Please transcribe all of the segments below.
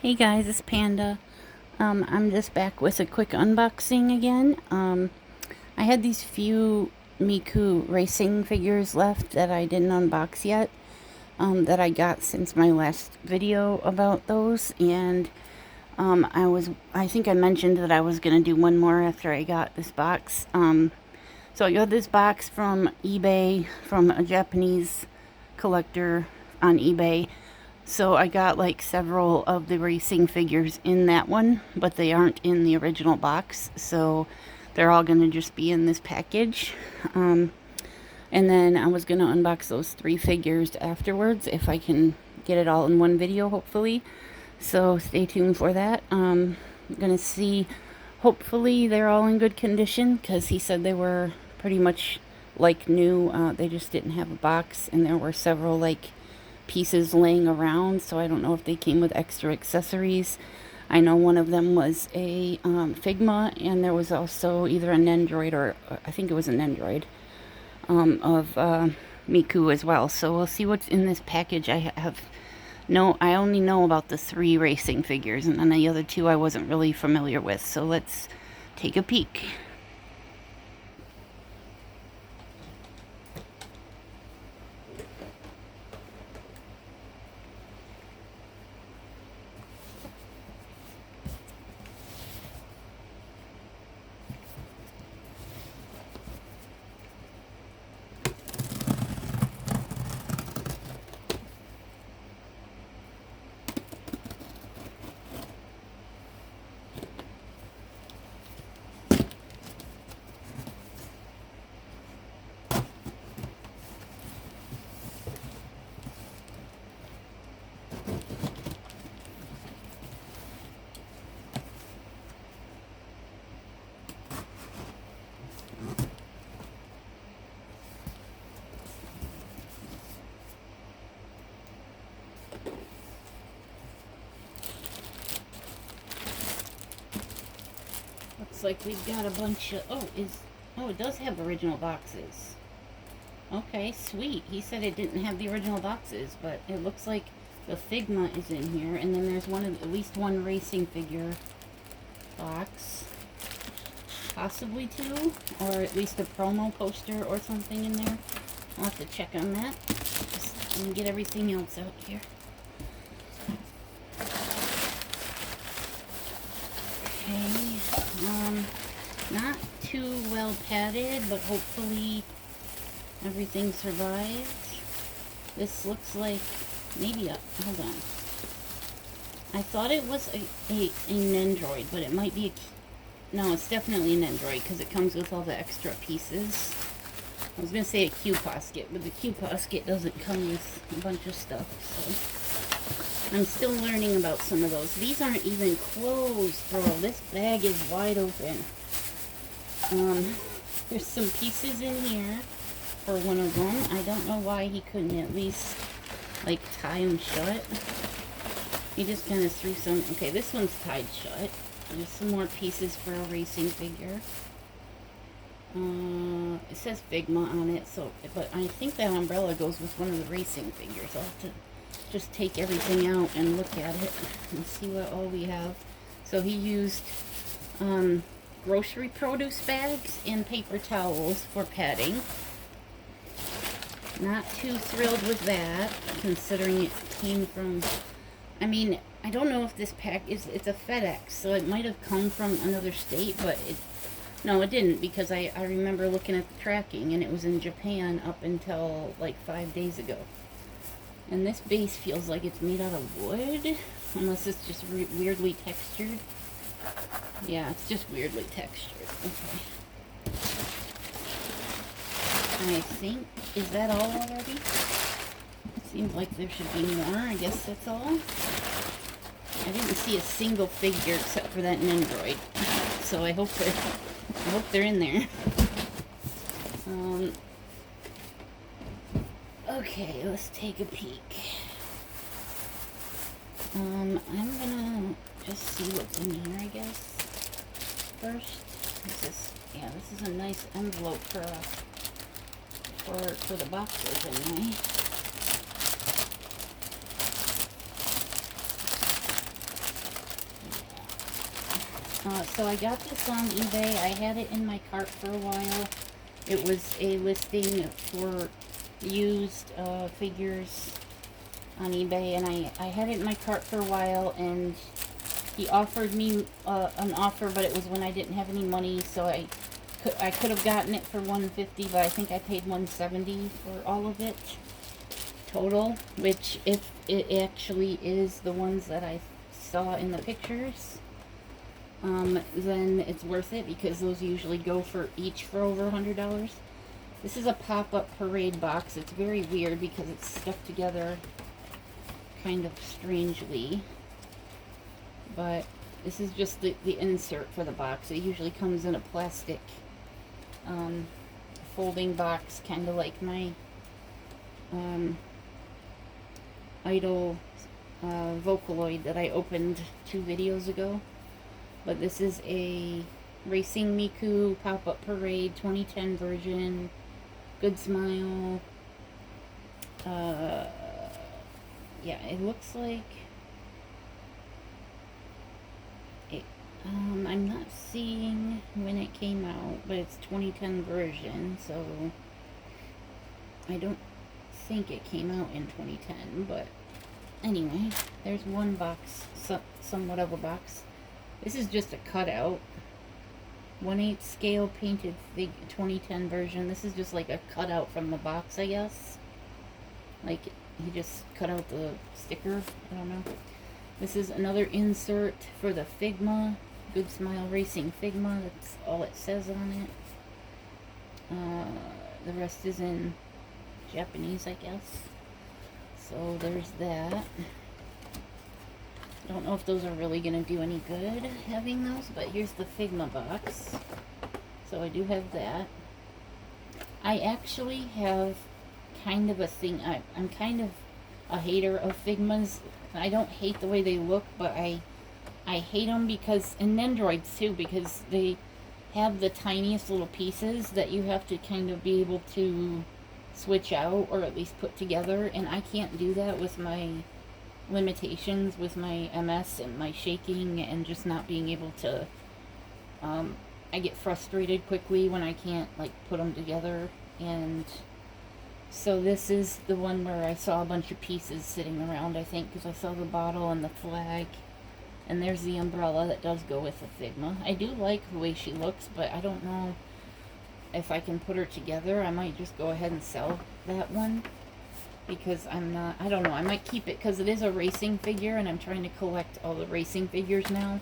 Hey guys, it's Panda. I'm just back with a quick unboxing again. I had these few Miku racing figures left that I didn't unbox yet, that I got since my last video about those, and I think I mentioned that I was gonna do one more after I got this box. So I got this box from eBay, from a Japanese collector on eBay. So I got like several of the racing figures in that one, but they aren't in the original box, so they're all going to just be in this package. And then I was going to unbox those 3 figures afterwards, if I can get it all in one video, hopefully. So stay tuned for that. I'm going to see, hopefully they're all in good condition, because he said they were pretty much like new. They just didn't have a box, and there were several like pieces laying around, so I don't know if they came with extra accessories. I know one of them was a Figma, and there was also either a Nendoroid or I think it was a Nendoroid of Miku as well. So we'll see what's in this package. I only know about the 3 racing figures, and then the other 2 I wasn't really familiar with. So let's take a peek. Looks like we've got a bunch of, it does have original boxes. Okay, sweet. He said it didn't have the original boxes, but it looks like the Figma is in here, and then there's at least one racing figure box. Possibly 2, or at least a promo poster or something in there. I'll have to check on that. Just get everything else out here. Okay, not too well padded, but hopefully everything survived. This looks like maybe hold on. I thought it was a Nendoroid, but it might be no, it's definitely a Nendoroid, because it comes with all the extra pieces. I was going to say a Q posket, but the Q posket doesn't come with a bunch of stuff, so I'm still learning about some of those. These aren't even closed, bro. This bag is wide open. There's some pieces in here for one of them. I don't know why he couldn't at least, like, tie them shut. He just kind of threw some. Okay, this one's tied shut. There's some more pieces for a racing figure. It says Figma on it, so, but I think that umbrella goes with one of the racing figures. I'll have to just take everything out and look at it and see what all we have. So he used grocery produce bags and paper towels for padding. Not too thrilled with that, considering it came from, I mean, I don't know if this pack it's a FedEx, so it might have come from another state, but no, it didn't, because I remember looking at the tracking, and it was in Japan up until like 5 days ago. And this base feels like it's made out of wood, unless it's just weirdly textured. Yeah, it's just weirdly textured. Okay. I think, is that all already? Seems like there should be more. I guess that's all. I didn't see a single figure except for that Nendoroid, so I hope they're in there. Okay, let's take a peek. I'm gonna just see what's in here, I guess. First, this is a nice envelope for the boxes anyway. So I got this on eBay. I had it in my cart for a while. It was a listing for used figures on eBay, and I had it in my cart for a while, and he offered me an offer, but it was when I didn't have any money, so I could have gotten it for $150, but I think I paid $170 for all of it total, which if it actually is the ones that I saw in the pictures, then it's worth it, because those usually go for each for over $100. This is a pop-up parade box. It's very weird because it's stuck together kind of strangely, but this is just the insert for the box. It usually comes in a plastic folding box, kind of like my Idol Vocaloid that I opened 2 videos ago. But this is a Racing Miku Pop-Up Parade 2010 version. GoodSmile. Yeah, it looks like it, I'm not seeing when it came out, but it's 2010 version, so I don't think it came out in 2010, but anyway, there's one box, somewhat of a box. This is just a cutout. 1/8 scale painted 2010 version. This is just like a cutout from the box, I guess. Like, he just cut out the sticker. I don't know. This is another insert for the Figma. GoodSmile Racing Figma. That's all it says on it. The rest is in Japanese, I guess. So there's that. Don't know if those are really going to do any good, having those, but here's the Figma box. So I do have that. I actually have kind of a thing. I'm kind of a hater of Figmas. I don't hate the way they look, but I hate them because, and Nendoroids too, because they have the tiniest little pieces that you have to kind of be able to switch out, or at least put together, and I can't do that with my limitations with my MS and my shaking and just not being able to, I get frustrated quickly when I can't, like, put them together. And so this is the one where I saw a bunch of pieces sitting around, I think, because I saw the bottle and the flag, and there's the umbrella that does go with the Figma. I do like the way she looks, but I don't know if I can put her together. I might just go ahead and sell that one, because I'm not, I don't know, I might keep it because it is a racing figure, and I'm trying to collect all the racing figures now,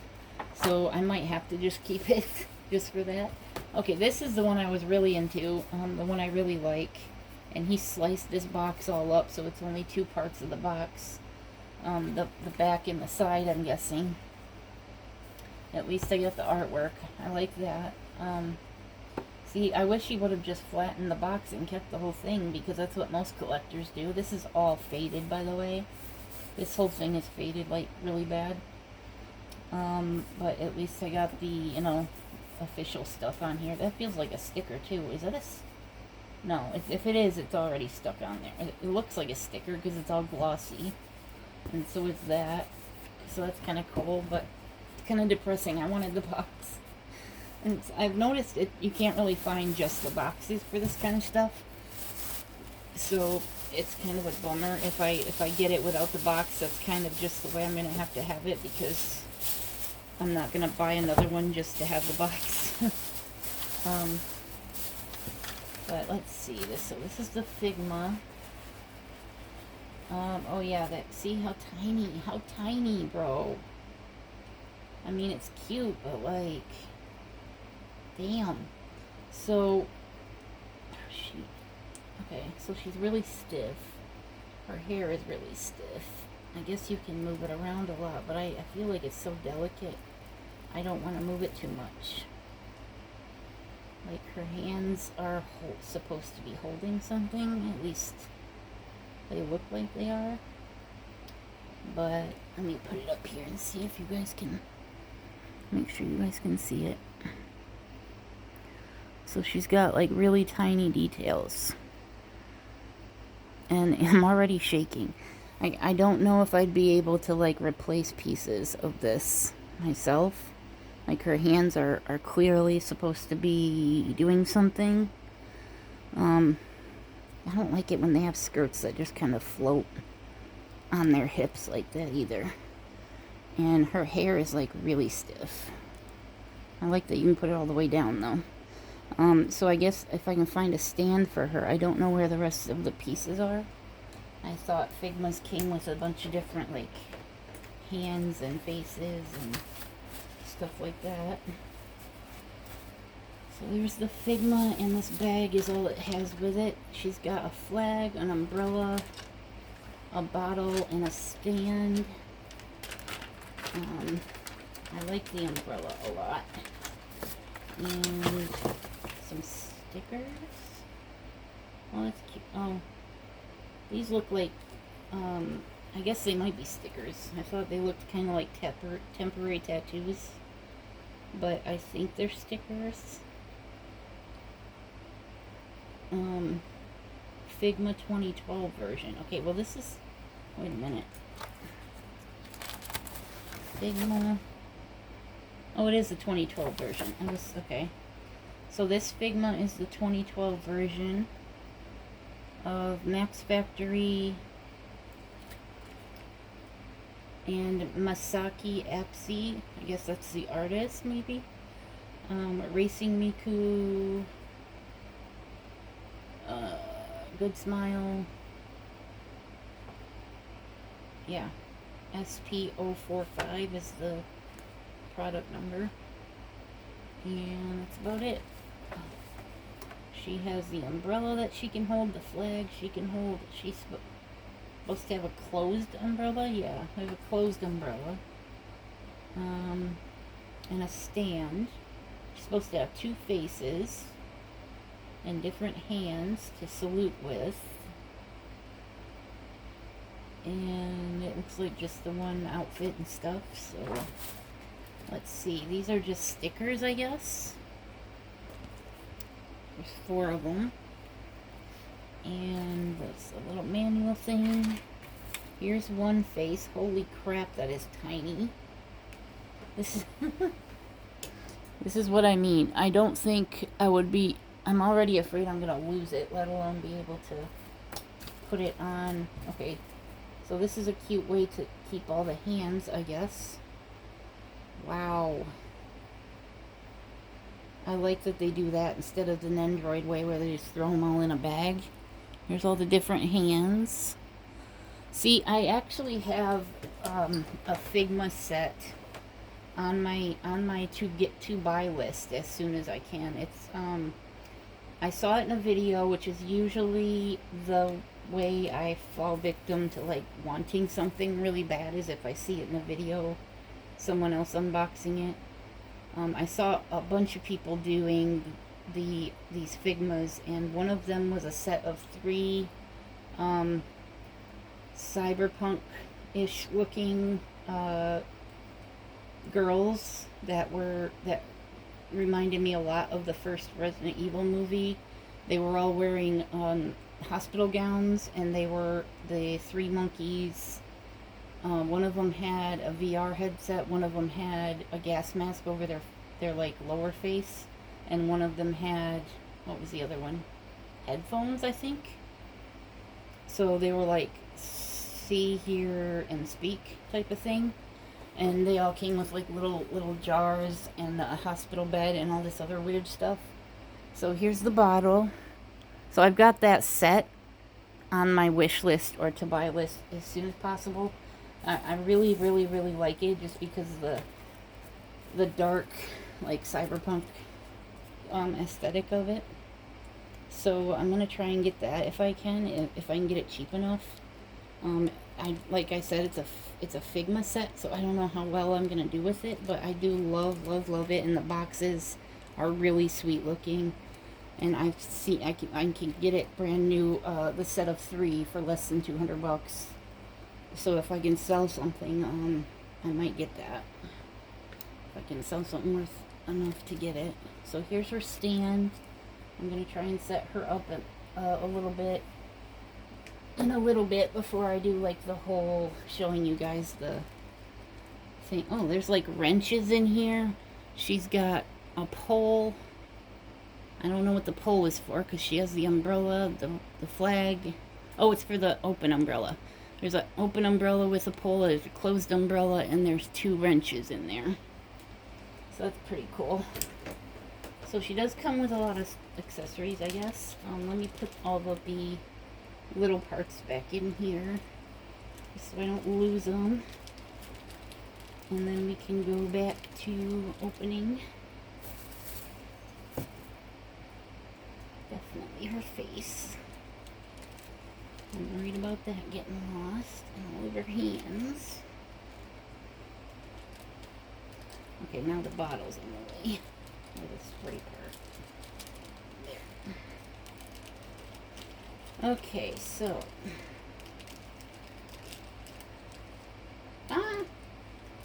so I might have to just keep it just for that. Okay, this is the one I was really into, the one I really like, and he sliced this box all up, so it's only 2 parts of the box, the back and the side, I'm guessing. At least I got the artwork. I like that. See, I wish he would have just flattened the box and kept the whole thing, because that's what most collectors do. This is all faded, by the way. This whole thing is faded, like, really bad. But at least I got the, you know, official stuff on here. That feels like a sticker, too. Is that a... No, if it is, it's already stuck on there. It looks like a sticker because it's all glossy. And so is that. So that's kind of cool, but it's kind of depressing. I wanted the box. And I've noticed it, you can't really find just the boxes for this kind of stuff. So it's kind of a bummer if I get it without the box. That's kind of just the way I'm going to have it, because I'm not going to buy another one just to have the box. But let's see this. So this is the Figma. Oh yeah, that, see how tiny, bro. I mean, it's cute, but like, damn. So, okay, so she's really stiff. Her hair is really stiff. I guess you can move it around a lot, but I feel like it's so delicate. I don't want to move it too much. Like, her hands are supposed to be holding something, at least they look like they are. But let me put it up here and see if you guys can, make sure you guys can see it. So she's got like really tiny details. And I'm already shaking. I don't know if I'd be able to like replace pieces of this myself. Like her hands are clearly supposed to be doing something. I don't like it when they have skirts that just kind of float on their hips like that either. And her hair is like really stiff. I like that you can put it all the way down though. So I guess if I can find a stand for her, I don't know where the rest of the pieces are. I thought Figma's came with a bunch of different like hands and faces and stuff like that. So there's the Figma, and this bag is all it has with it. She's got a flag, an umbrella, a bottle, and a stand. I like the umbrella a lot. And some stickers. Oh, that's cute. Oh, these look like, I guess they might be stickers. I thought they looked kind of like temporary tattoos, but I think they're stickers. Figma 2012 version. Okay, well this is, wait a minute. Figma. Oh, it is the 2012 version. Okay. So this Figma is the 2012 version of MaxFactory and Masaki Apsy. I guess that's the artist, maybe. Racing Miku. GoodSmile. Yeah. SP045 is the product number. And that's about it. She has the umbrella that she can hold, the flag she can hold. She's supposed to have a closed umbrella. Yeah, I have a closed umbrella. And a stand. She's supposed to have two faces and different hands to salute with. And it looks like just the one outfit and stuff, so let's see. These are just stickers, I guess. There's 4 of them. And that's a little manual thing. Here's one face. Holy crap, that is tiny. This is this is what I mean. I don't think I would be, I'm already afraid I'm gonna lose it, let alone be able to put it on. Okay, so this is a cute way to keep all the hands, I guess. Wow. I like that they do that instead of the Nendoroid way where they just throw them all in a bag. Here's all the different hands. See, I actually have a Figma set on my to buy list as soon as I can. It's I saw it in a video, which is usually the way I fall victim to like wanting something really bad, is if I see it in a video, someone else unboxing it. I saw a bunch of people doing these Figmas, and one of them was a set of 3 cyberpunk-ish looking girls that reminded me a lot of the first Resident Evil movie. They were all wearing hospital gowns, and they were the 3 monkeys. One of them had a VR headset, one of them had a gas mask over their like lower face, and one of them had, what was the other one? Headphones, I think. So they were like see, hear, and speak type of thing. And they all came with like little jars and a hospital bed and all this other weird stuff. So here's the bottle. So I've got that set on my wish list or to buy list as soon as possible. I really like it just because of the dark, like cyberpunk aesthetic of it. So I'm gonna try and get that if I can, if I can get it cheap enough. Like I said, it's a Figma set, so I don't know how well I'm gonna do with it, but I do love it, and the boxes are really sweet looking. And I can get it brand new, the set of 3 for less than $200. So if I can sell something, I might get that. If I can sell something worth enough to get it. So here's her stand. I'm gonna try and set her up a little bit before I do like the whole showing you guys the thing. Oh, there's like wrenches in here. She's got a pole. I don't know what the pole is for because she has the umbrella, the flag. Oh, it's for the open umbrella. There's an open umbrella with a pole, there's a closed umbrella, and there's 2 wrenches in there. So that's pretty cool. So she does come with a lot of accessories, I guess. Let me put all of the little parts back in here so I don't lose them. And then we can go back to opening. Definitely her face. I'm worried about that getting lost and all of her hands. Okay, now the bottle's in the way. Or the spray part. There. Okay, so.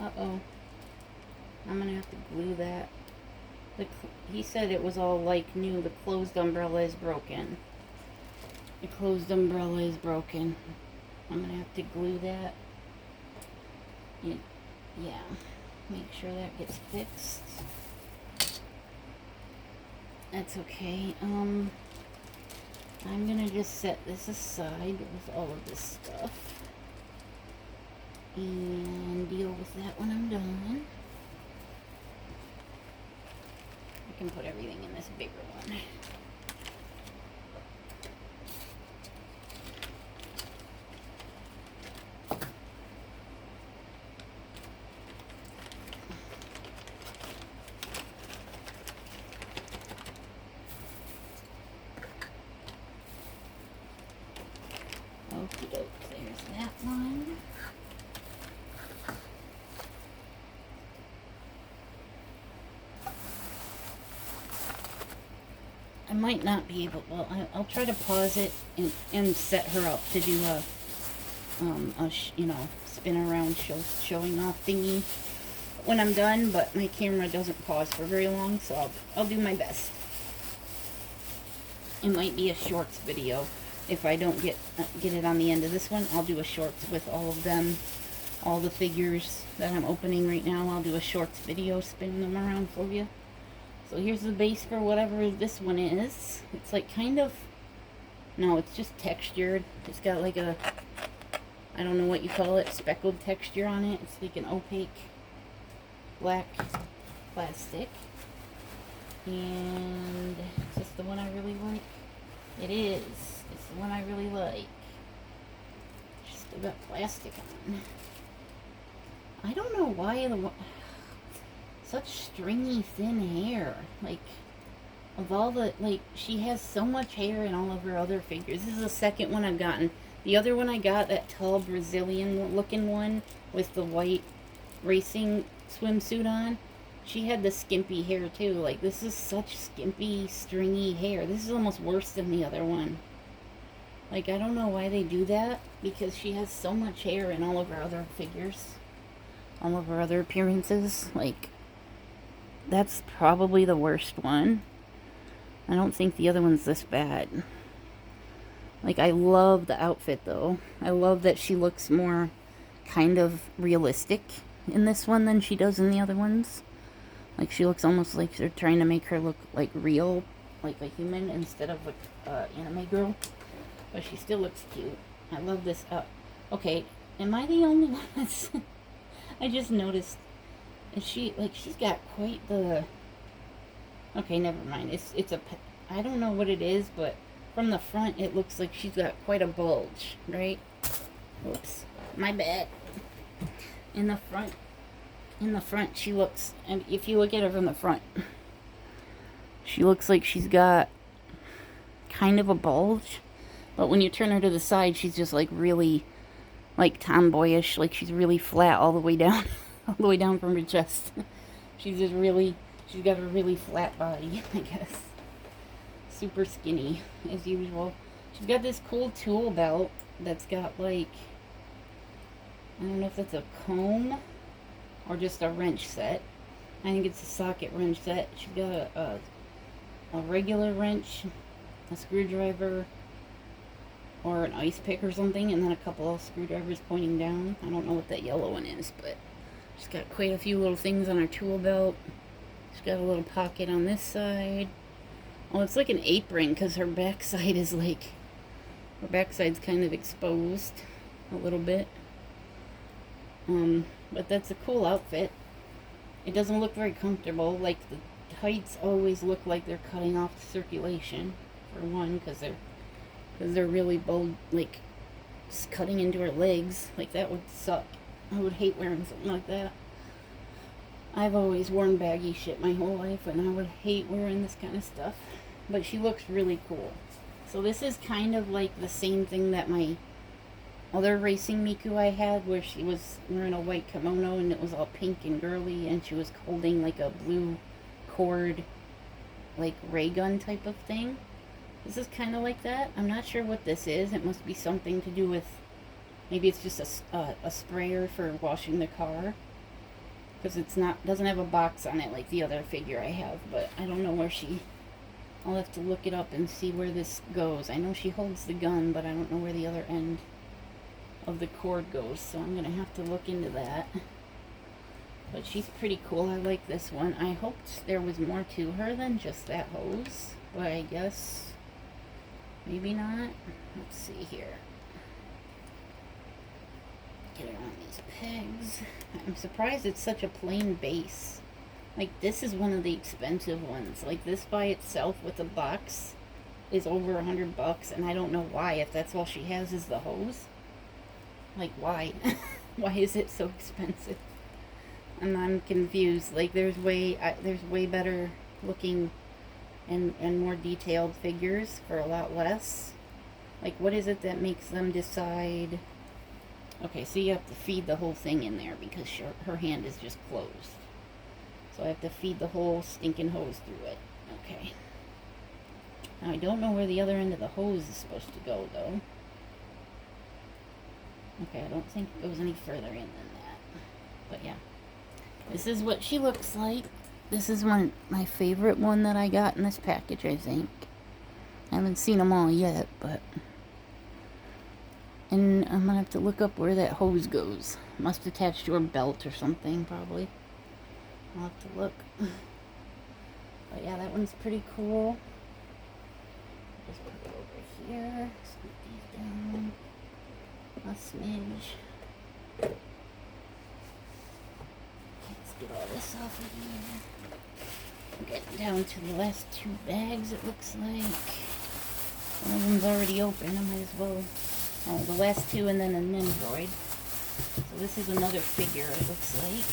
Uh-oh. I'm gonna have to glue that. He said it was all like new. The closed umbrella is broken. The closed umbrella is broken. I'm gonna have to glue that. Yeah. Make sure that gets fixed. That's okay. I'm gonna just set this aside with all of this stuff and deal with that when I'm done. I can put everything in this bigger one. Okie doke, there's that one. I might not be able, well, I'll try to pause it and set her up to do a you know, spin around showing off thingy when I'm done, but my camera doesn't pause for very long, so I'll do my best. It might be a shorts video. If I don't get it on the end of this one, I'll do a shorts with all of them, all the figures that I'm opening right now. I'll do a shorts video spinning them around for you. So here's the base for whatever this one is. It's like kind of, no, it's just textured. It's got like a, I don't know what you call it, speckled texture on it. It's like an opaque black plastic. And is this the one I really like? It is. It's the one I really like. Still got plastic on. I don't know why such stringy thin hair. Like, of all the, like, she has so much hair in all of her other figures. This is the second one I've gotten. The other one I got, that tall Brazilian looking one with the white racing swimsuit on, she had the skimpy hair too. Like, this is such skimpy, stringy hair. This is almost worse than the other one. Like, I don't know why they do that, because she has so much hair in all of her other figures. All of her other appearances. Like, that's probably the worst one. I don't think the other one's this bad. Like, I love the outfit, though. I love that she looks more kind of realistic in this one than she does in the other ones. Like, she looks almost like they're trying to make her look, like, real, like a human, instead of an anime girl. But she still looks cute. I love this. Okay, am I the only one that's... I just noticed... Is she, like, she's got quite the... Okay, never mind. It's a... I don't know what it is, but from the front, it looks like she's got quite a bulge, right? Oops. My bad. In the front, she looks... And if you look at her from the front, she looks like she's got kind of a bulge. But when you turn her to the side, she's just, like, really, like, tomboyish. Like, she's really flat all the way down. All the way down from her chest. She's just really, she's got a really flat body, I guess. Super skinny, as usual. She's got this cool tool belt that's got, like, I don't know if that's a comb or just a wrench set. I think it's a socket wrench set. She's got a regular wrench, a screwdriver, or an ice pick or something, and then a couple of screwdrivers pointing down. I don't know what that yellow one is, but she's got quite a few little things on her tool belt. She's got a little pocket on this side. Oh, it's like an apron because her backside is like, her backside's kind of exposed a little bit. But that's a cool outfit. It doesn't look very comfortable. Like the tights always look like they're cutting off the circulation, for one, because they're really bold, like cutting into her legs. Like that would suck. I would hate wearing something like that. I've always worn baggy shit my whole life, and I would hate wearing this kind of stuff. But she looks really cool. So this is kind of like the same thing that my other Racing Miku I had, where she was wearing a white kimono and it was all pink and girly, and she was holding like a blue cord, like ray gun type of thing. This is kind of like that. I'm not sure what this is. It must be something to do with, maybe it's just a sprayer for washing the car, because it's not, doesn't have a box on it like the other figure I have. But I don't know where she, I'll have to look it up and see where this goes. I know she holds the gun, but I don't know where the other end of the cord goes, so I'm gonna have to look into that. But she's pretty cool. I like this one. I hoped there was more to her than just that hose, but I guess maybe not. Let's see here. Get her on these pegs. I'm surprised it's such a plain base. Like, this is one of the expensive ones. Like, this by itself with a box is over $100, and I don't know why, if that's all she has is the hose. Like, why? Why is it so expensive? And I'm confused. Like, there's way better looking and more detailed figures for a lot less. Like, what is it that makes them decide? Okay, so you have to feed the whole thing in there because her hand is just closed. So I have to feed the whole stinking hose through it. Okay. Now, I don't know where the other end of the hose is supposed to go, though. Okay, I don't think it goes any further in than that. But yeah. This is what she looks like. This is my favorite one that I got in this package, I think. I haven't seen them all yet, but... And I'm gonna have to look up where that hose goes. Must attach to her belt or something, probably. I'll have to look. But yeah, that one's pretty cool. Just put it over here. Scoot these down a smidge. Let's get all this off of here. We're getting down to the last two bags, it looks like. One of them's already open. I might as well... Oh, the last two and then a Nendoroid. So this is another figure, it looks like.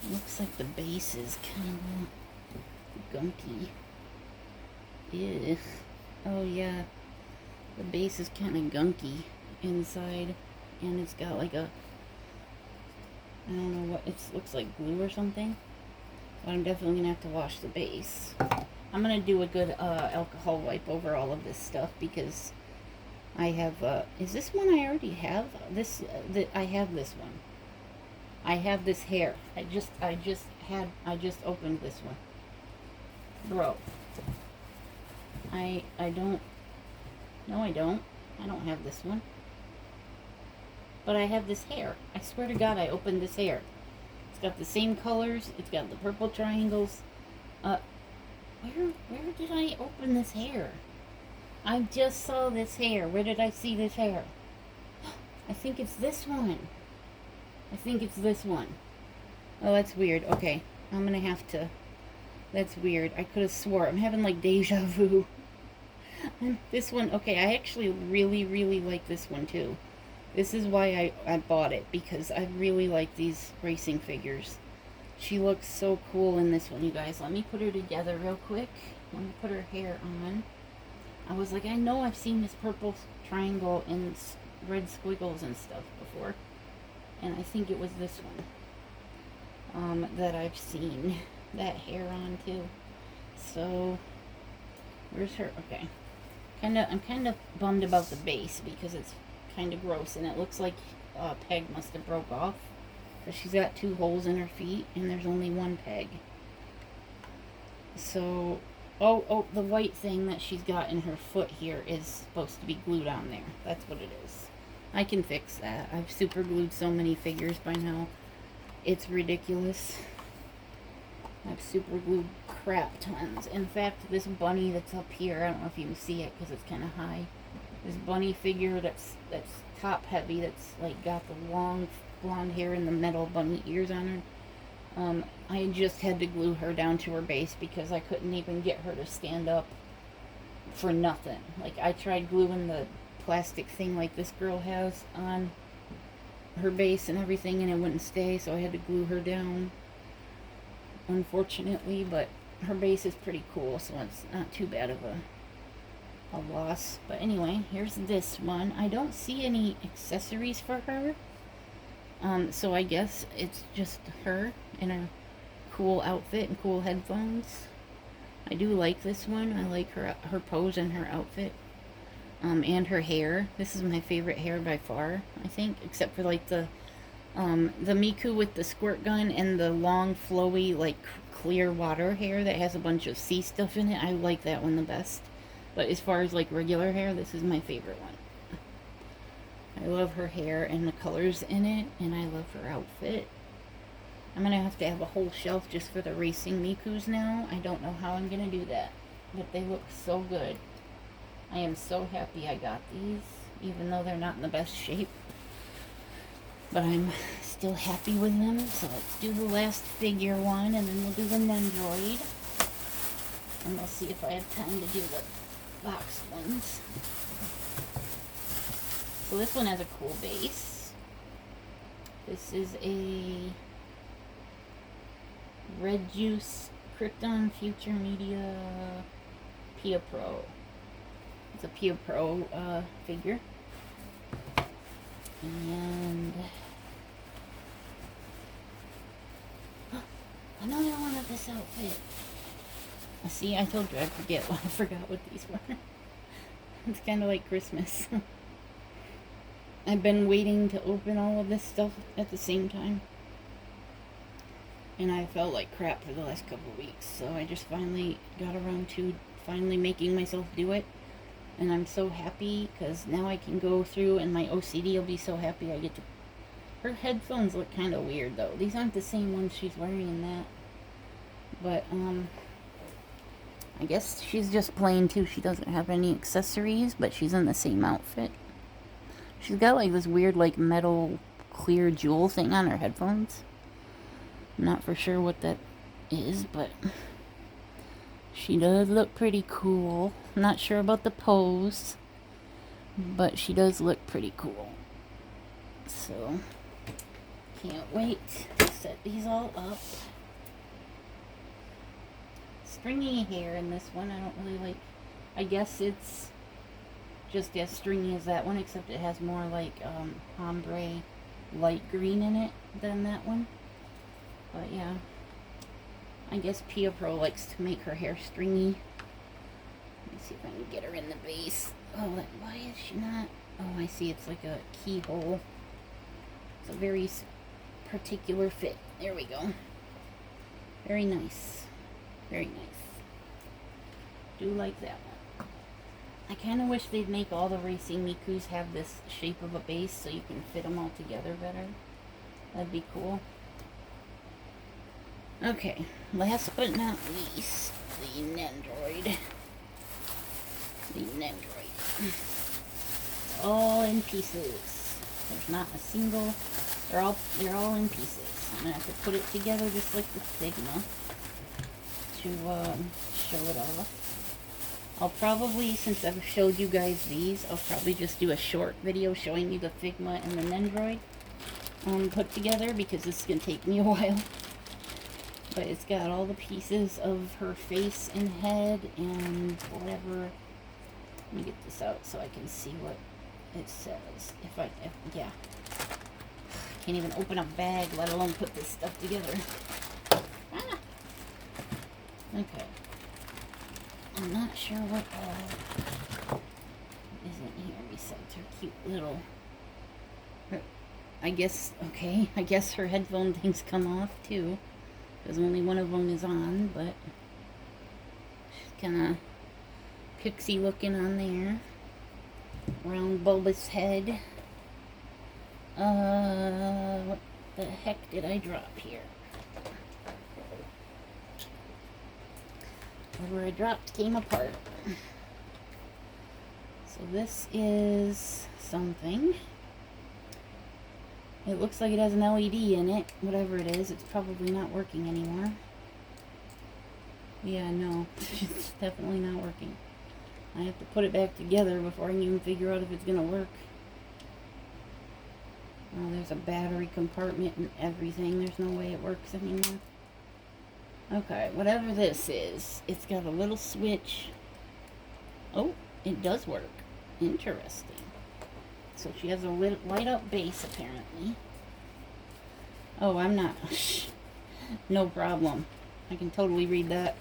It looks like the base is kind of gunky. Ew. Oh yeah. The base is kind of gunky inside. And it's got like a... I don't know what... It looks like glue or something. But I'm definitely going to have to wash the base. I'm going to do a good alcohol wipe over all of this stuff because I have, is this one I already have? I have this one. I have this hair. I just opened this one. Bro. I don't, no I don't. I don't have this one. But I have this hair. I swear to God I opened this hair. It's got the same colors. It's got the purple triangles. Where did I open this hair? I just saw this hair. Where did I see this hair? I think it's this one. I think it's this one. Oh, that's weird. Okay. I'm gonna have to... That's weird. I could have swore. I'm having like deja vu. This one... Okay, I actually really, really like this one too. This is why I bought it. Because I really like these racing figures. She looks so cool in this one, you guys. Let me put her together real quick. Let me put her hair on. I was like, I know I've seen this purple triangle and red squiggles and stuff before. And I think it was this one that I've seen that hair on too. So, where's her? Okay. I'm kind of bummed about the base because it's kind of gross. And it looks like a peg must have broke off. She's got two holes in her feet, and there's only one peg. So, oh, the white thing that she's got in her foot here is supposed to be glued on there. That's what it is. I can fix that. I've super glued so many figures by now. It's ridiculous. I've super glued crap tons. In fact, this bunny that's up here, I don't know if you can see it because it's kind of high. This bunny figure that's top heavy, that's like got the long blonde hair and the metal bunny ears on her. I just had to glue her down to her base because I couldn't even get her to stand up for nothing. Like, I tried gluing the plastic thing like this girl has on her base and everything, and it wouldn't stay, so I had to glue her down, unfortunately. But her base is pretty cool, so it's not too bad of a loss. But anyway, here's this one. I don't see any accessories for her, so I guess it's just her in a cool outfit and cool headphones. I do like this one. I like her pose and her outfit, and her hair. This is my favorite hair by far, I think, except for like the Miku with the squirt gun and the long flowy like clear water hair that has a bunch of sea stuff in it. I like that one the best. But as far as like regular hair, this is my favorite one. I love her hair and the colors in it, and I love her outfit. I'm going to have a whole shelf just for the Racing Mikus now. I don't know how I'm going to do that, but they look so good. I am so happy I got these, even though they're not in the best shape. But I'm still happy with them, so let's do the last figure one, and then we'll do the Nendoroid. And we'll see if I have time to do the box ones. So this one has a cool base. This is a Red Juice Crypton Future Media Pia Pro. It's a Pia Pro figure. And another one of this outfit. See, I told you I'd forget. I forgot what these were. It's kind of like Christmas. I've been waiting to open all of this stuff at the same time, and I felt like crap for the last couple of weeks, so I just finally got around to finally making myself do it, and I'm so happy because now I can go through and my OCD will be so happy I get to... Her headphones look kind of weird though. These aren't the same ones she's wearing in that, but I guess she's just plain too. She doesn't have any accessories, but she's in the same outfit. She's got like this weird like metal clear jewel thing on her headphones. I'm not for sure what that is, but she does look pretty cool. I'm not sure about the pose, but she does look pretty cool. So, can't wait to set these all up. Stringy hair in this one. I don't really like. I guess it's just as stringy as that one, except it has more like ombre light green in it than that one. But yeah, I guess Pia Pro likes to make her hair stringy. Let me see if I can get her in the base. Oh, why is she not? Oh, I see. It's like a keyhole. It's a very particular fit. There we go. Very nice. Very nice. Do like that one. I kind of wish they'd make all the Racing Mikus have this shape of a base so you can fit them all together better. That'd be cool. Okay, last but not least, the Nendoroid. The Nendoroid. All in pieces. There's not a single. They're all in pieces. I'm gonna have to put it together just like the Figma to show it off. I'll probably, since I've showed you guys these, I'll probably just do a short video showing you the Figma and the Nendoroid put together, because this is going to take me a while. But it's got all the pieces of her face and head and whatever. Let me get this out so I can see what it says. Yeah. I can't even open a bag, let alone put this stuff together. Okay. I'm not sure what all is in here besides her cute little... I guess her headphone things come off too, because only one of them is on, but she's kind of pixie looking on there. Round bulbous head. the heck did I drop here? Whatever I dropped came apart. So this is something. It looks like it has an LED in it. Whatever it is, it's probably not working anymore. Yeah, no, it's definitely not working. I have to put it back together before I can even figure out if it's gonna work. Oh, there's a battery compartment and everything. There's no way it works anymore. Okay, whatever this is, it's got a little switch. Oh, it does work. Interesting. So she has a light up base apparently. Oh, I'm not. No problem. I can totally read that.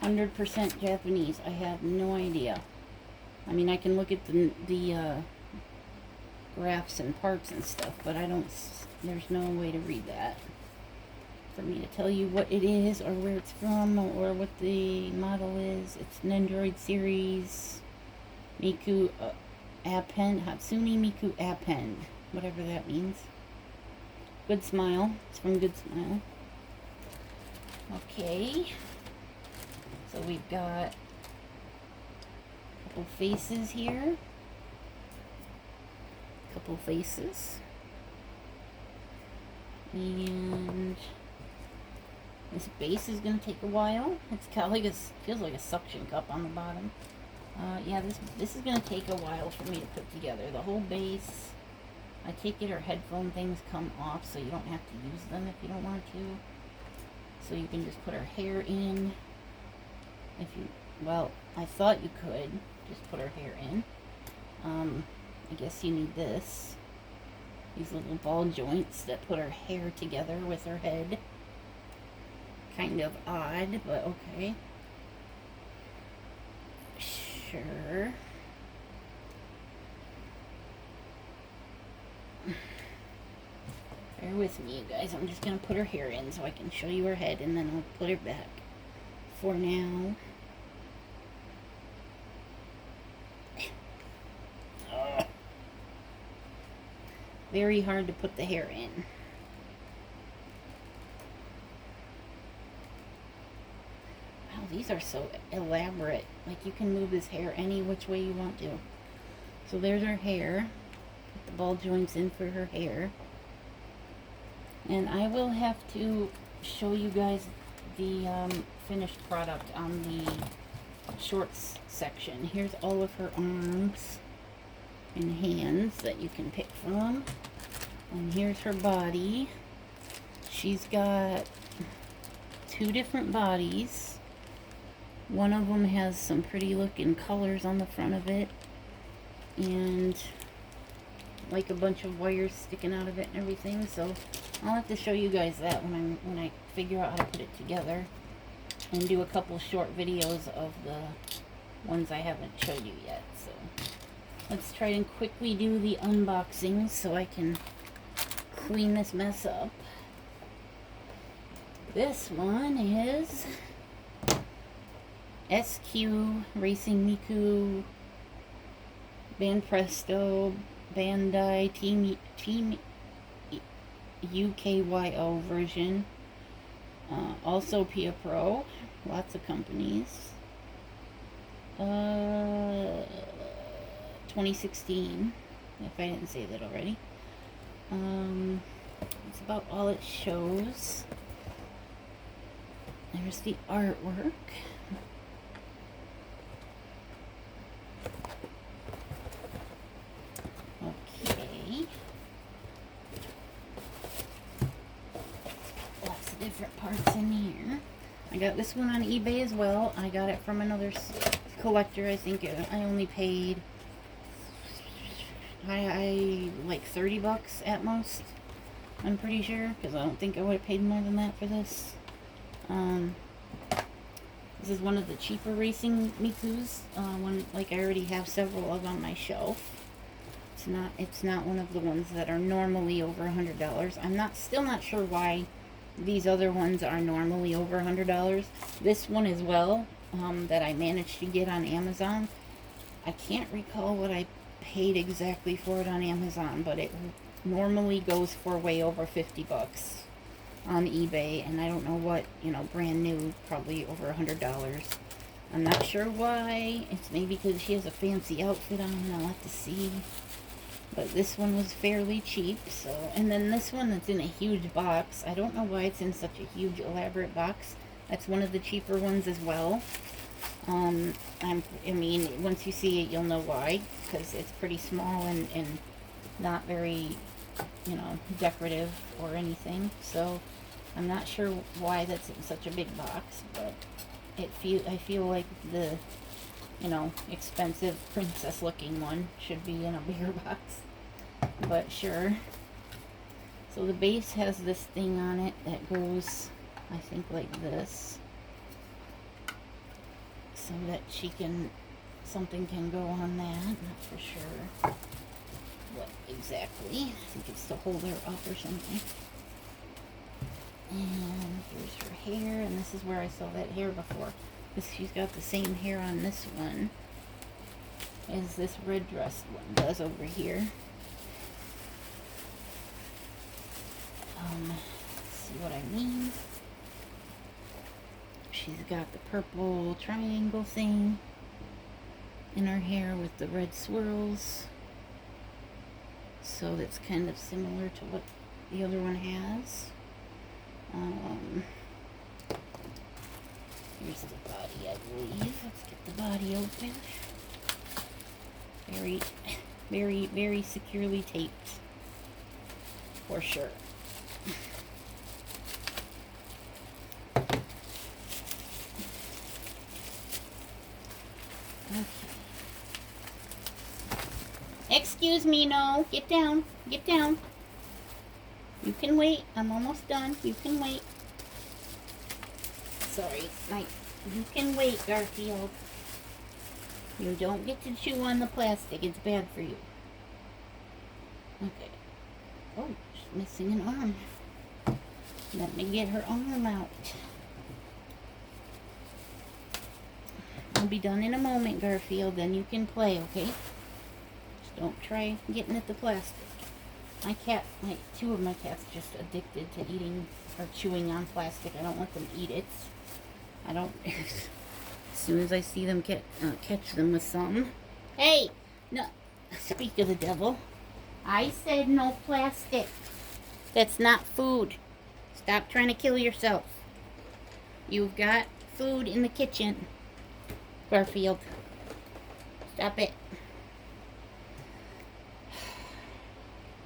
100% Japanese. I have no idea. I mean, I can look at the graphs and parts and stuff, but I don't. There's no way to read that for me to tell you what it is or where it's from or what the model is. It's Nendoroid series Miku APPEND, Hatsune Miku APPEND, whatever that means. GoodSmile. It's from GoodSmile. Okay. So we've got a couple faces here. Couple faces. And this base is going to take a while. It's got like feels like a suction cup on the bottom. Yeah, this is going to take a while for me to put together. The whole base, I take it her headphone things come off so you don't have to use them if you don't want to. So you can just put her hair in. If you, well, I thought you could just put her hair in. I guess you need this. These little ball joints that put her hair together with her head. Kind of odd, but okay. Sure. Bear with me, you guys. I'm just going to put her hair in so I can show you her head, and then I'll put her back. For now. Very hard to put the hair in. Wow, these are so elaborate. Like, you can move this hair any which way you want to. So there's her hair. Put the ball joints in for her hair. And I will have to show you guys the finished product on the shorts section. Here's all of her arms and hands that you can pick from. And here's her body. She's got 2 different bodies. One of them has some pretty looking colors on the front of it. And like a bunch of wires sticking out of it and everything. So I'll have to show you guys that when I figure out how to put it together. And do a couple short videos of the ones I haven't showed you yet. So let's try and quickly do the unboxing so I can clean this mess up. This one is SQ Racing Miku Banpresto Bandai Team UKYO version. Also Pia Pro. Lots of companies. 2016, if I didn't say that already. That's about all it shows. There's the artwork. Okay. Lots of different parts in here. I got this one on eBay as well. I got it from another collector. I think I only paid I like 30 bucks at most. I'm pretty sure, because I don't think I would have paid more than that for this. This is one of the cheaper Racing Mikus. One, like, I already have several of on my shelf. It's not one of the ones that are normally over $100. I'm still not sure why these other ones are normally over $100. This one as well, that I managed to get on Amazon. I can't recall what I paid exactly for it on Amazon, but normally goes for way over 50 bucks on eBay, and I don't know what, you know, brand new, probably over $100. I'm not sure why. It's maybe because she has a fancy outfit on, I'll have to see. But this one was fairly cheap, so, and then this one that's in a huge box. I don't know why it's in such a huge elaborate box. That's one of the cheaper ones as well. I mean, once you see it, you'll know why, because it's pretty small and not very, you know, decorative or anything. So I'm not sure why that's in such a big box, but I feel like the, you know, expensive princess looking one should be in a bigger box, but sure. So the base has this thing on it that goes, I think, like this, so that she can, something can go on that, not for sure what exactly. I think it's to hold her up or something. And here's her hair, and this is where I saw that hair before. She's got the same hair on this one as this red dress one does over here. See what I mean? She's got the purple triangle thing in her hair with the red swirls. So that's kind of similar to what the other one has. Here's the body, I believe. Let's get the body open. Very, very, very securely taped. For sure. Okay. Excuse me, no. Get down. Get down. You can wait. I'm almost done. You can wait. Sorry, you can wait, Garfield. You don't get to chew on the plastic. It's bad for you. Okay. Oh, she's missing an arm. Let me get her arm out. I'll be done in a moment, Garfield. Then you can play, okay? Just don't try getting at the plastic. Two of my cats just addicted to eating or chewing on plastic. I don't let them eat it. I don't. As soon as I see them catch them with something. Hey, no. Speak of the devil. I said no plastic. That's not food. Stop trying to kill yourself. You've got food in the kitchen, Garfield. Stop it.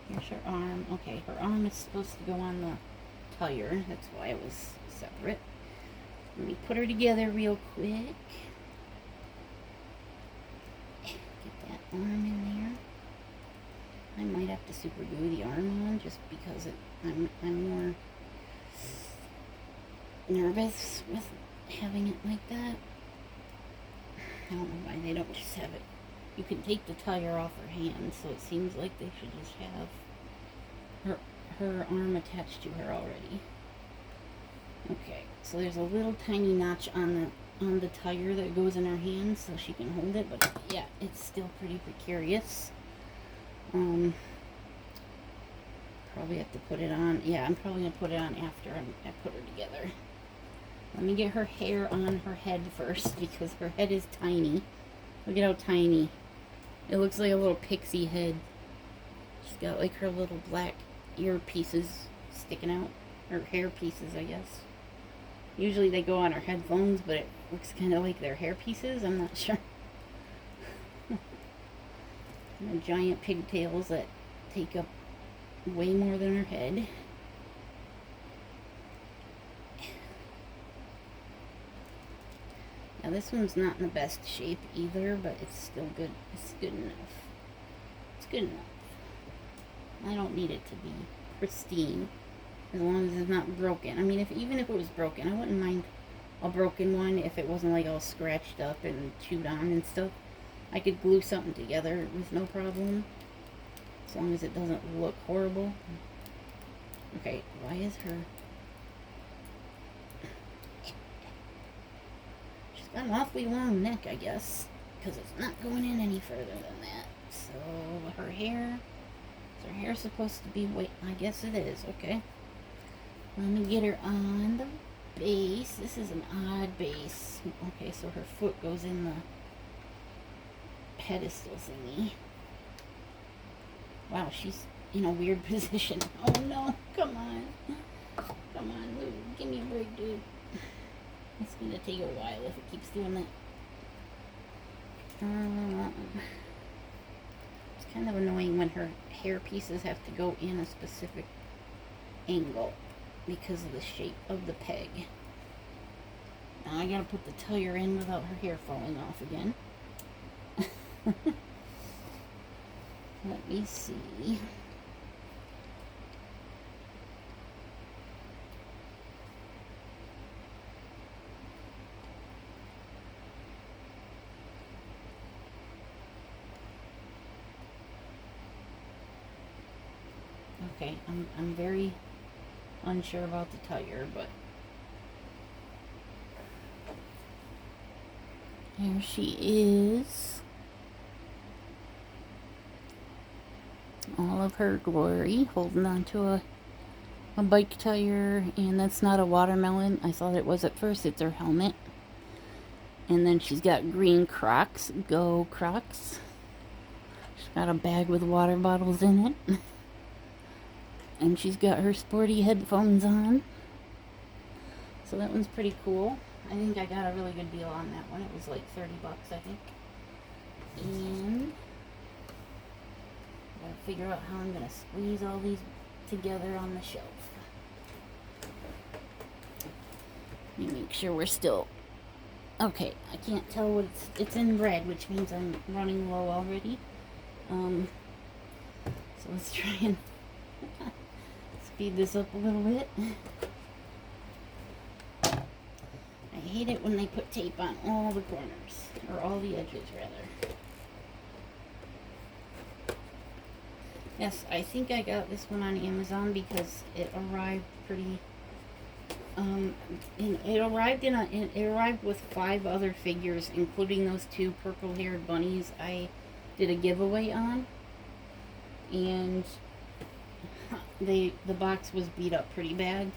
Here's her arm. Okay, her arm is supposed to go on the tire. That's why it was separate. Let me put her together real quick. Get that arm in there. I might have to super glue the arm on just because I'm more nervous with having it like that. I don't know why they don't just have it. You can take the tire off her hand, so it seems like they should just have her arm attached to her already. Okay, so there's a little tiny notch on the tire that goes in her hand so she can hold it, but yeah, it's still pretty precarious. Probably have to put it on. Yeah, I'm probably gonna put it on after I put her together. Let me get her hair on her head first because her head is tiny. Look at how tiny. It looks like a little pixie head. She's got like her little black ear pieces sticking out. Or hair pieces, I guess. Usually they go on her headphones, but it looks kind of like they're hair pieces. I'm not sure. And giant pigtails that take up way more than her head. Now this one's not in the best shape either, but it's still good. It's good enough. It's good enough. I don't need it to be pristine, as long as it's not broken. I mean, even if it was broken, I wouldn't mind a broken one if it wasn't like all scratched up and chewed on and stuff. I could glue something together with no problem, as long as it doesn't look horrible. Okay, why is her... She's got an awfully long neck, I guess, because it's not going in any further than that. So her hair, her hair supposed to be white? I guess it is. Okay. Let me get her on the base. This is an odd base. Okay, so her foot goes in the pedestal thingy. Wow, she's in a weird position. Oh no, come on. Come on, Lou. Give me a break, dude. It's gonna take a while if it keeps doing that. It's kind of annoying when her hair pieces have to go in a specific angle because of the shape of the peg. Now I gotta put the tire in without her hair falling off again. Let me see. Okay, I'm very unsure about the tire, but here she is. All of her glory, holding on to a bike tire, and that's not a watermelon. I thought it was at first. It's her helmet. And then she's got green Crocs. Go Crocs. She's got a bag with water bottles in it. And she's got her sporty headphones on. So that one's pretty cool. I think I got a really good deal on that one. It was like 30 bucks, I think. And I gotta figure out how I'm gonna squeeze all these together on the shelf. Let me make sure we're still okay. I can't tell what it's in red, which means I'm running low already. So let's try and speed this up a little bit. I hate it when they put tape on all the corners, or all the edges rather. Yes, I think I got this one on Amazon because it arrived pretty it arrived with 5 other figures, including those 2 purple-haired bunnies I did a giveaway on, and the box was beat up pretty bad.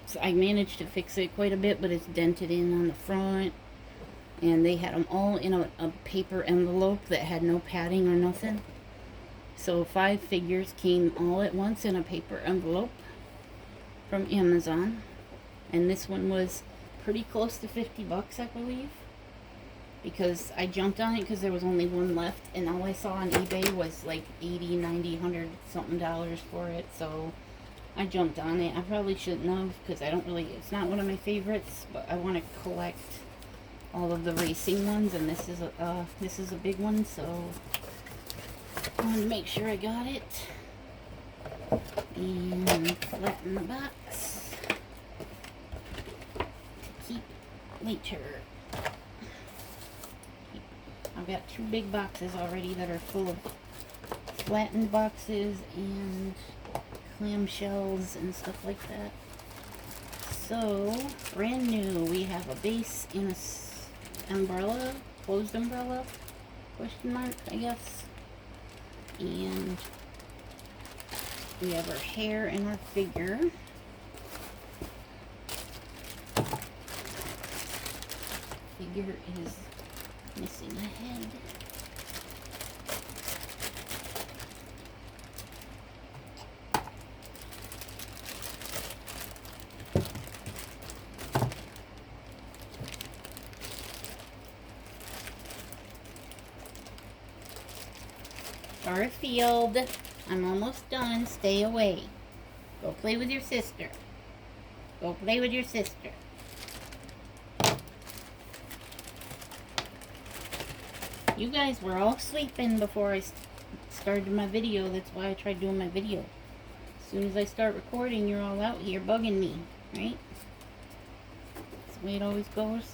So I managed to fix it quite a bit, but it's dented in on the front, and they had them all in a paper envelope that had no padding or nothing. So 5 figures came all at once in a paper envelope from Amazon. And this one was pretty close to 50 bucks, I believe. Because I jumped on it because there was only one left. And all I saw on eBay was like 80, 90, 100 something dollars for it. So I jumped on it. I probably shouldn't have because I don't really, it's not one of my favorites. But I want to collect all of the racing ones. And this is a big one. So I wanted to make sure I got it. And flatten the box. Keep later. I've got 2 big boxes already that are full of flattened boxes and clamshells and stuff like that. So, brand new, we have a base in a umbrella, closed umbrella, question mark, I guess. And we have our hair and our figure. Figure is missing a head. Garfield, I'm almost done. Stay away. Go play with your sister. Go play with your sister. You guys were all sleeping before I started my video. That's why I tried doing my video. As soon as I start recording, you're all out here bugging me, right? That's the way it always goes.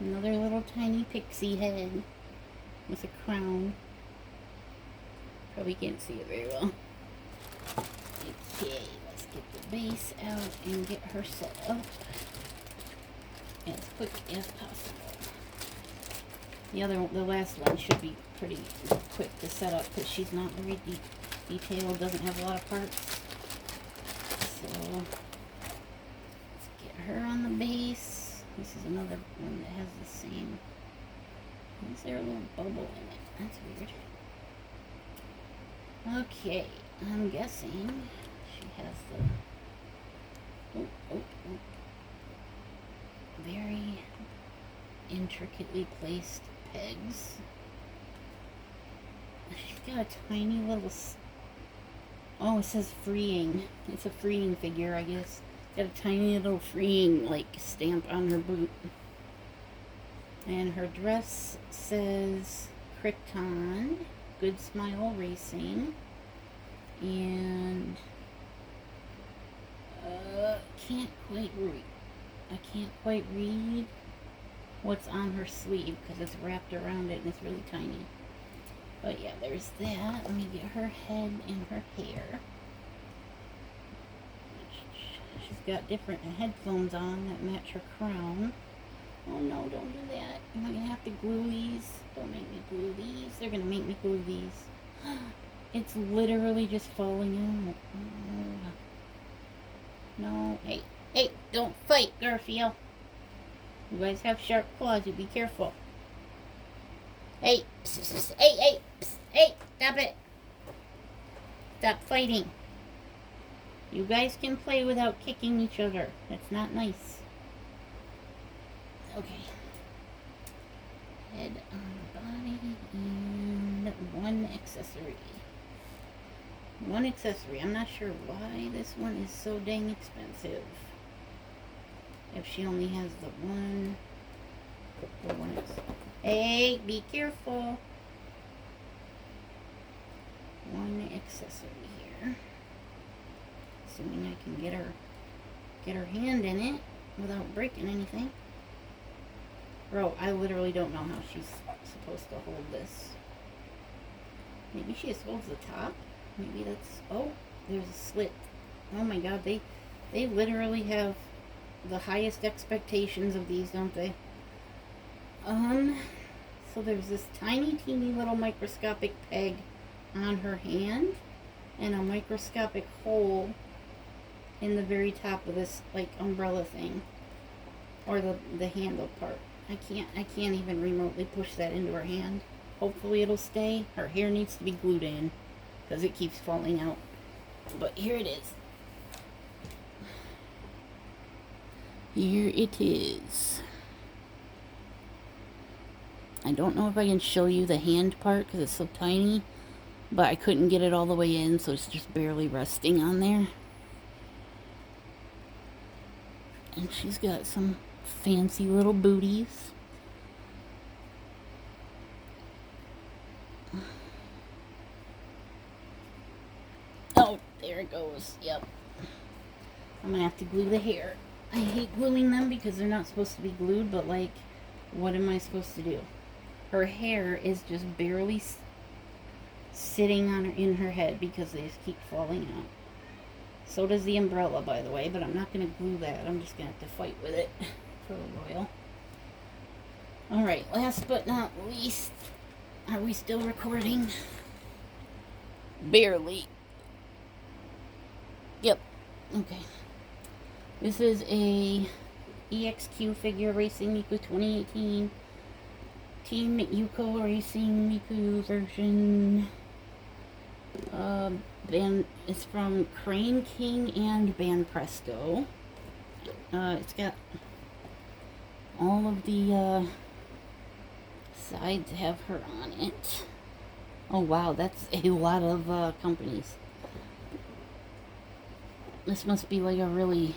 Another little tiny pixie head with a crown. Probably can't see it very well. Okay, let's get the base out and get her set up as quick as possible. The last one should be pretty quick to set up because she's not very detailed, doesn't have a lot of parts. So let's get her on the base. This is another one that has the same. Is there a little bubble in it? That's weird. Okay, I'm guessing she has the very intricately placed pegs. She's got a tiny little. Oh, it says freeing. It's a freeing figure, I guess. Got a tiny little freeing like stamp on her boot. And her dress says Crypton, GoodSmile Racing, and I can't quite read what's on her sleeve because it's wrapped around it and it's really tiny. But yeah, there's that. Let me get her head and her hair. She's got different headphones on that match her crown. Oh no, don't do that. Am I gonna have to glue these? Don't make me glue these. They're gonna make me glue these. It's literally just falling out. No. Hey, don't fight, Garfield. You guys have sharp claws, you be careful. Hey, hey, stop it. Stop fighting. You guys can play without kicking each other. That's not nice. Okay. Head on the body and one accessory. One accessory. I'm not sure why this one is so dang expensive. If she only has the one. Hey, be careful. One accessory here. Assuming I can get her hand in it without breaking anything. Bro, I literally don't know how she's supposed to hold this. Maybe she just holds the top. Maybe that's... Oh, there's a slit. Oh my god, they literally have the highest expectations of these, don't they? So there's this tiny, teeny little microscopic peg on her hand and a microscopic hole in the very top of this, like, umbrella thing. Or the handle part. I can't even remotely push that into her hand. Hopefully it'll stay. Her hair needs to be glued in because it keeps falling out. But here it is. Here it is. I don't know if I can show you the hand part because it's so tiny, but I couldn't get it all the way in, so it's just barely resting on there. And she's got some fancy little booties. Oh, there it goes. Yep. I'm gonna have to glue the hair. I hate gluing them because they're not supposed to be glued, but like, what am I supposed to do? Her hair is just barely sitting in her head because they just keep falling out. So does the umbrella, by the way, but I'm not going to glue that. I'm just going to have to fight with it for a while. Alright, last but not least, are we still recording? Barely. Yep. Okay. This is a EXQ figure Racing Miku 2018. Team UKYO Racing Miku version. It's from Crane King and Banpresto. It's got all of the sides have her on it. Oh wow, that's a lot of companies. This must be like a really,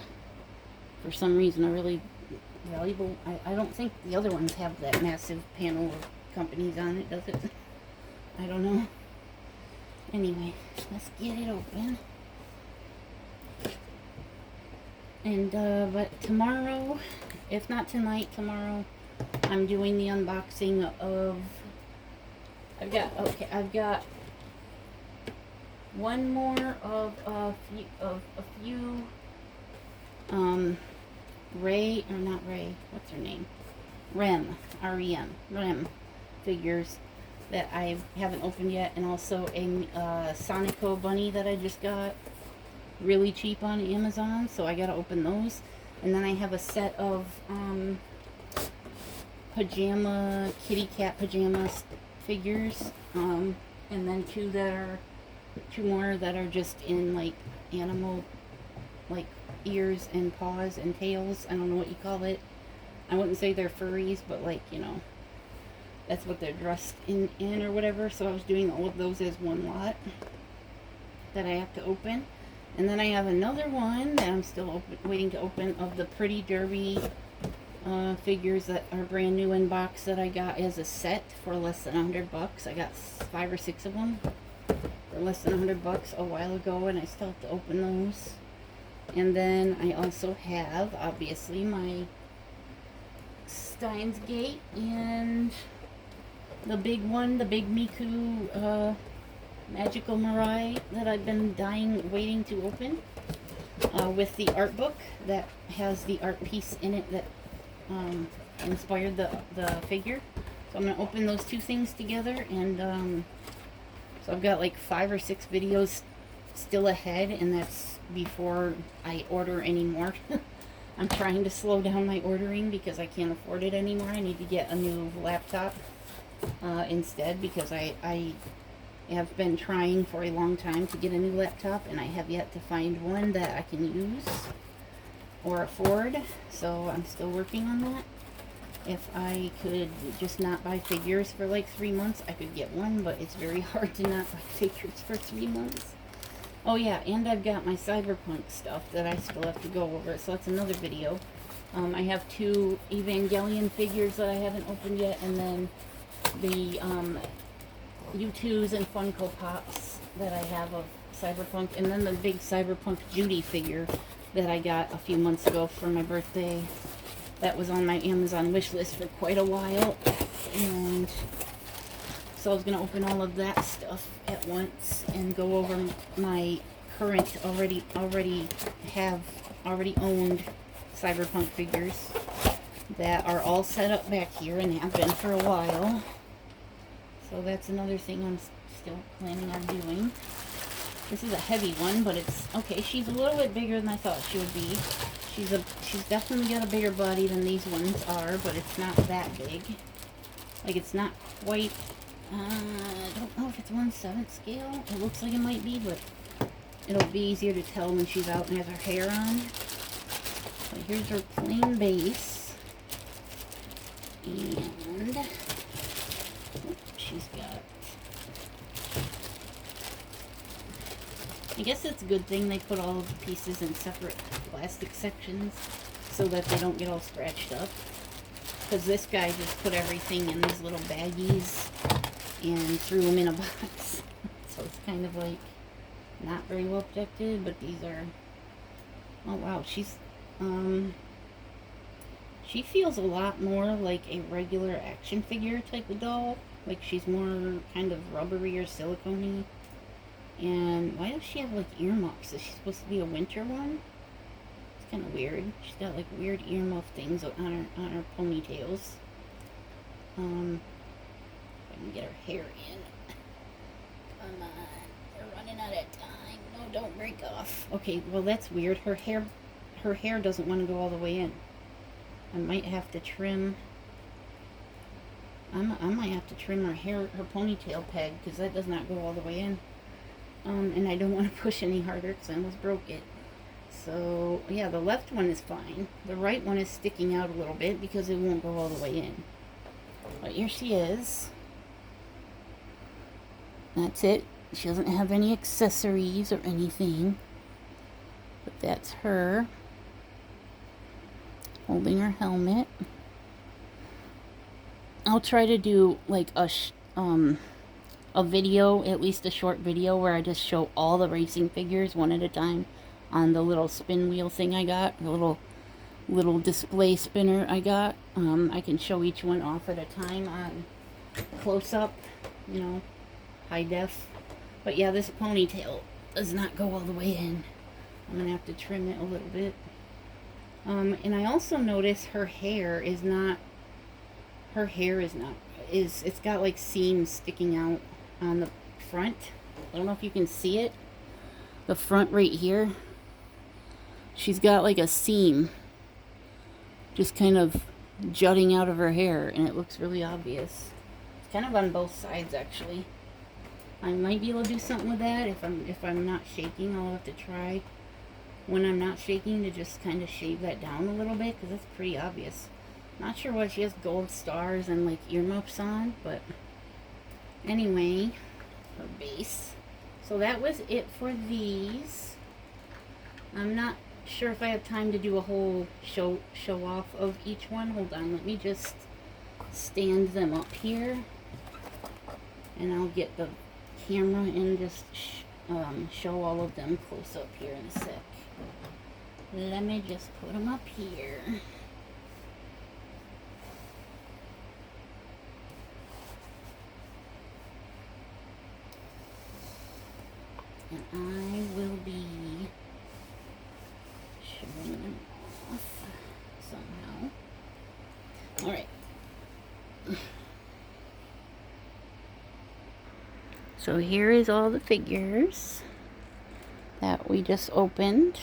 for some reason, a really valuable. I don't think the other ones have that massive panel of companies on it, does it? I don't know. Anyway, let's get it open. And, but tomorrow, if not tonight, tomorrow, I'm doing the unboxing of, I've got one more of a few, Ray, or not Ray, what's her name? Rem, R-E-M, Rem, figures that I haven't opened yet, and also a Sonico bunny that I just got really cheap on Amazon, so I gotta open those. And then I have a set of kitty cat pajama figures, and then two more that are just in like animal, like ears and paws and tails. I don't know what you call it. I wouldn't say they're furries, but like, you know, that's what they're dressed in or whatever. So I was doing all of those as one lot that I have to open. And then I have another one that I'm still waiting to open, of the Pretty Derby figures that are brand new in box that I got as a set for less than $100. I got 5 or 6 of them for less than $100 a while ago, and I still have to open those. And then I also have, obviously, my Steins Gate and the big one, the big Miku Magical Marai that I've been waiting to open, with the art book that has the art piece in it that inspired the figure. So I'm going to open those two things together, and so I've got like 5 or 6 videos still ahead, and that's before I order anymore. I'm trying to slow down my ordering because I can't afford it anymore. I need to get a new laptop instead, because I have been trying for a long time to get a new laptop, and I have yet to find one that I can use or afford. So I'm still working on that. If I could just not buy figures for like 3 months, I could get one, but it's very hard to not buy figures for 3 months. Oh yeah, and I've got my Cyberpunk stuff that I still have to go over, so that's another video. I have 2 Evangelion figures that I haven't opened yet, and then the U2s and Funko Pops that I have of Cyberpunk, and then the big Cyberpunk Judy figure that I got a few months ago for my birthday. That was on my Amazon wish list for quite a while, and so I was going to open all of that stuff at once and go over my current already owned Cyberpunk figures that are all set up back here and have been for a while. So that's another thing I'm still planning on doing. This is a heavy one, but it's okay. She's a little bit bigger than I thought she would be. She's definitely got a bigger body than these ones are, but it's not that big. Like, it's not quite, I don't know if it's 1/7 scale. It looks like it might be, but it'll be easier to tell when she's out and has her hair on. So here's her plain base. And she's got, I guess it's a good thing they put all of the pieces in separate plastic sections so that they don't get all scratched up. Because this guy just put everything in these little baggies and threw them in a box. So it's kind of like not very well protected, but these are, oh wow, she feels a lot more like a regular action figure type of doll. Like, she's more kind of rubbery or silicone-y. And why does she have like earmuffs? Is she supposed to be a winter one? It's kind of weird. She's got like weird earmuff things on her ponytails. If I can get her hair in. Come on, we're running out of time. No, don't break off. Okay, well that's weird. Her hair doesn't want to go all the way in. I might have to trim. I might have to trim her ponytail peg, because that does not go all the way in. And I don't want to push any harder because I almost broke it. So, yeah, the left one is fine. The right one is sticking out a little bit because it won't go all the way in. But here she is. That's it. She doesn't have any accessories or anything. But that's her. Holding her helmet. I'll try to do like a video, at least a short video, where I just show all the racing figures one at a time on the little spin wheel thing I got, the little display spinner I got. I can show each one off at a time on close up, you know, high def. But yeah, this ponytail does not go all the way in. I'm gonna have to trim it a little bit. And I also notice her hair is not is, it's got like seams sticking out on the front. I don't know if you can see it. The front right here. She's got like a seam just kind of jutting out of her hair, and it looks really obvious. It's kind of on both sides actually. I might be able to do something with that if I'm not shaking. I'll have to try when I'm not shaking to just kind of shave that down a little bit, because that's pretty obvious. Not sure why she has gold stars and like earmuffs on, but anyway, her base. So that was it for these. I'm not sure if I have time to do a whole show off of each one. Hold on, let me just stand them up here, and I'll get the camera and just show all of them close up here in a sec. Let me just put them up here. And I will be showing them off somehow. Alright. So here is all the figures that we just opened.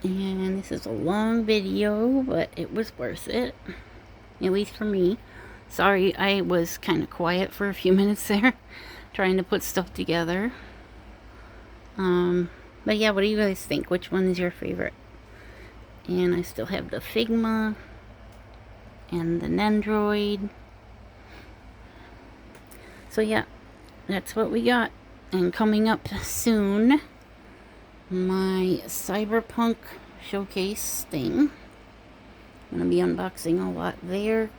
And this is a long video, but it was worth it. At least for me. Sorry, I was kind of quiet for a few minutes there, trying to put stuff together. But yeah, what do you guys think? Which one is your favorite? And I still have the Figma and the Nendoroid. So yeah, that's what we got. And coming up soon, my Cyberpunk showcase thing. I'm going to be unboxing a lot there.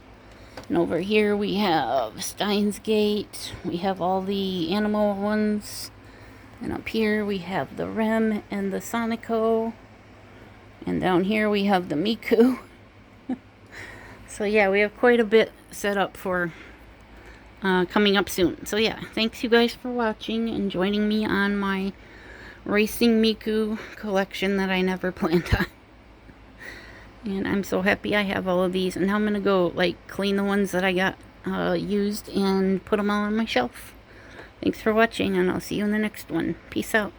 And over here we have Steins Gate. We have all the animal ones. And up here we have the Rem and the Sonico. And down here we have the Miku. So yeah, we have quite a bit set up for coming up soon. So yeah, thanks you guys for watching and joining me on my Racing Miku collection that I never planned on. And I'm so happy I have all of these. And now I'm going to go like clean the ones that I got used and put them all on my shelf. Thanks for watching, and I'll see you in the next one. Peace out.